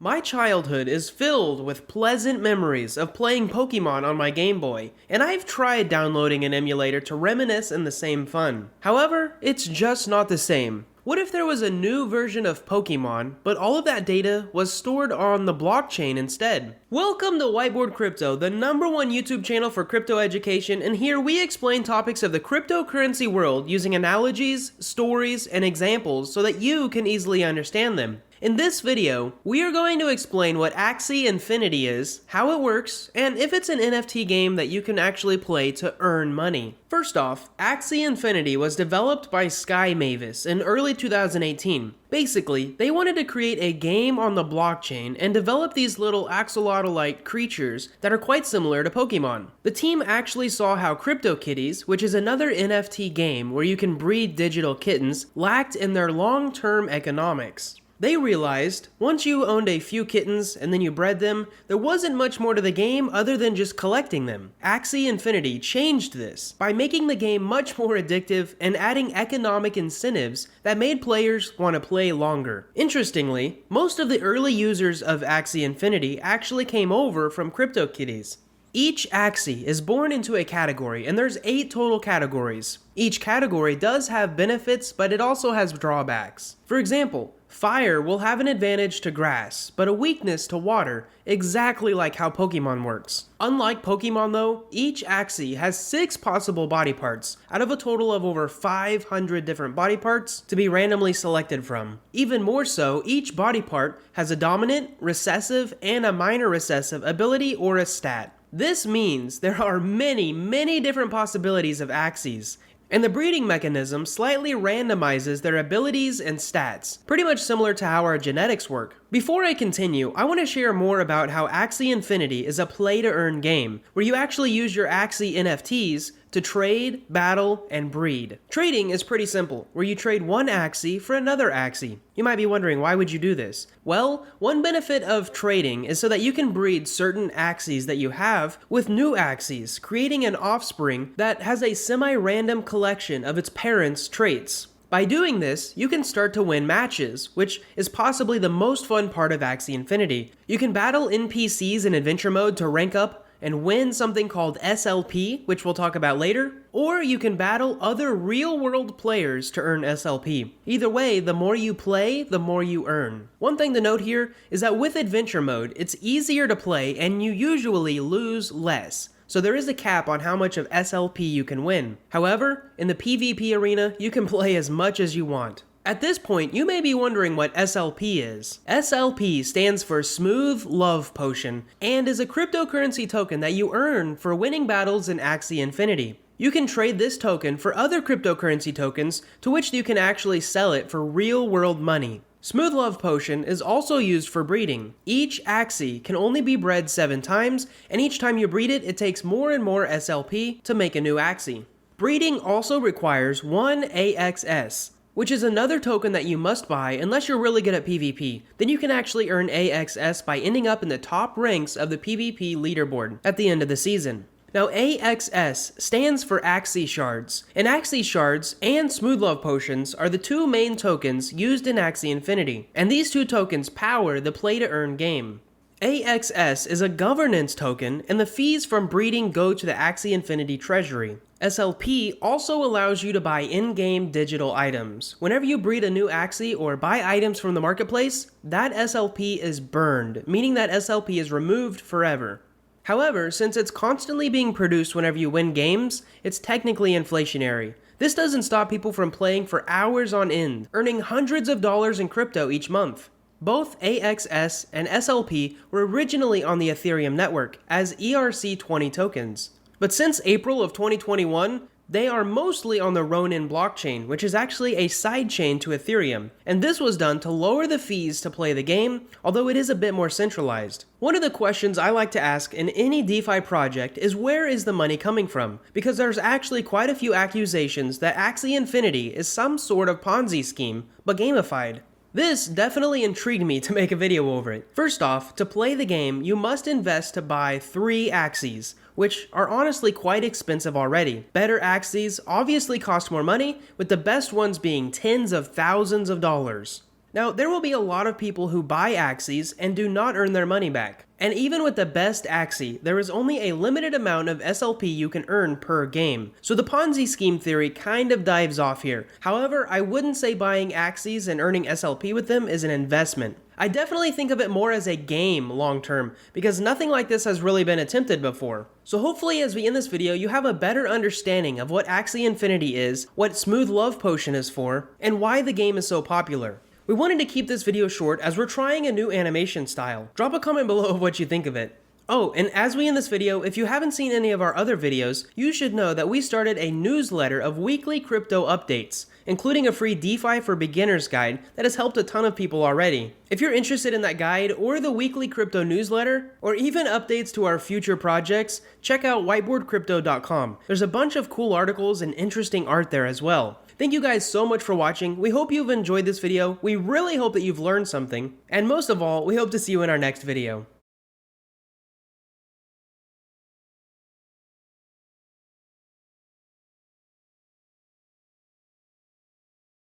My childhood is filled with pleasant memories of playing Pokemon on my Game Boy, and I've tried downloading an emulator to reminisce in the same fun. However, it's just not the same. What if there was a new version of Pokemon, but all of that data was stored on the blockchain instead? Welcome to Whiteboard Crypto, the #1 YouTube channel for crypto education, and here we explain topics of the cryptocurrency world using analogies, stories, and examples so that you can easily understand them. In this video, we are going to explain what Axie Infinity is, how it works, and if it's an NFT game that you can actually play to earn money. First off, Axie Infinity was developed by Sky Mavis in early 2018. Basically, they wanted to create a game on the blockchain and develop these little axolotl-like creatures that are quite similar to Pokemon. The team actually saw how CryptoKitties, which is another NFT game where you can breed digital kittens, lacked in their long-term economics. They realized, once you owned a few kittens and then you bred them, there wasn't much more to the game other than just collecting them. Axie Infinity changed this by making the game much more addictive and adding economic incentives that made players want to play longer. Interestingly, most of the early users of Axie Infinity actually came over from CryptoKitties. Each Axie is born into a category, and there's 8 total categories. Each category does have benefits, but it also has drawbacks. For example, fire will have an advantage to grass, but a weakness to water, exactly like how Pokemon works. Unlike Pokemon though, each Axie has 6 possible body parts, out of a total of over 500 different body parts to be randomly selected from. Even more so, each body part has a dominant, recessive, and a minor recessive ability or a stat. This means there are many different possibilities of Axies, and the breeding mechanism slightly randomizes their abilities and stats, pretty much similar to how our genetics work. Before I continue, I want to share more about how Axie Infinity is a play-to-earn game, where you actually use your Axie NFTs to trade, battle, and breed. Trading is pretty simple, where you trade one Axie for another Axie. You might be wondering, why would you do this? Well, one benefit of trading is so that you can breed certain Axies that you have with new Axies, creating an offspring that has a semi-random collection of its parents' traits. By doing this, you can start to win matches, which is possibly the most fun part of Axie Infinity. You can battle NPCs in adventure mode to rank up and win something called SLP, which we'll talk about later, or you can battle other real-world players to earn SLP. Either way, the more you play, the more you earn. One thing to note here is that with adventure mode, it's easier to play and you usually lose less. So there is a cap on how much of SLP you can win. However, in the PvP arena, you can play as much as you want. At this point, you may be wondering what SLP is. SLP stands for Smooth Love Potion, and is a cryptocurrency token that you earn for winning battles in Axie Infinity. You can trade this token for other cryptocurrency tokens, to which you can actually sell it for real-world money. Smooth Love Potion is also used for breeding. Each Axie can only be bred 7 times, and each time you breed it, it takes more and more SLP to make a new Axie. Breeding also requires 1 AXS, which is another token that you must buy unless you're really good at PvP. Then you can actually earn AXS by ending up in the top ranks of the PvP leaderboard at the end of the season. Now, AXS stands for Axie Shards, and Axie Shards and Smooth Love Potions are the 2 main tokens used in Axie Infinity, and these 2 tokens power the play-to-earn game. AXS is a governance token, and the fees from breeding go to the Axie Infinity treasury. SLP also allows you to buy in-game digital items. Whenever you breed a new Axie or buy items from the marketplace, that SLP is burned, meaning that SLP is removed forever. However, since it's constantly being produced whenever you win games, it's technically inflationary. This doesn't stop people from playing for hours on end, earning hundreds of dollars in crypto each month. Both AXS and SLP were originally on the Ethereum network as ERC20 tokens. But since April of 2021, they are mostly on the Ronin blockchain, which is actually a sidechain to Ethereum, and this was done to lower the fees to play the game, although it is a bit more centralized. One of the questions I like to ask in any DeFi project is, where is the money coming from? Because there's actually quite a few accusations that Axie Infinity is some sort of Ponzi scheme, but gamified. This definitely intrigued me to make a video over it. First off, to play the game, you must invest to buy 3 Axies, which are honestly quite expensive already. Better Axies obviously cost more money, with the best ones being tens of thousands of dollars. Now, there will be a lot of people who buy Axies and do not earn their money back. And even with the best Axie, there is only a limited amount of SLP you can earn per game. So the Ponzi scheme theory kind of dives off here. However, I wouldn't say buying Axies and earning SLP with them is an investment. I definitely think of it more as a game long term, because nothing like this has really been attempted before. So hopefully as we end this video, you have a better understanding of what Axie Infinity is, what Smooth Love Potion is for, and why the game is so popular. We wanted to keep this video short as we're trying a new animation style. Drop a comment below of what you think of it. Oh, and as we end this video, if you haven't seen any of our other videos, you should know that we started a newsletter of weekly crypto updates, including a free DeFi for Beginners guide that has helped a ton of people already. If you're interested in that guide or the weekly crypto newsletter, or even updates to our future projects, check out whiteboardcrypto.com. There's a bunch of cool articles and interesting art there as well. Thank you guys so much for watching. We hope you've enjoyed this video. We really hope that you've learned something. And most of all, we hope to see you in our next video.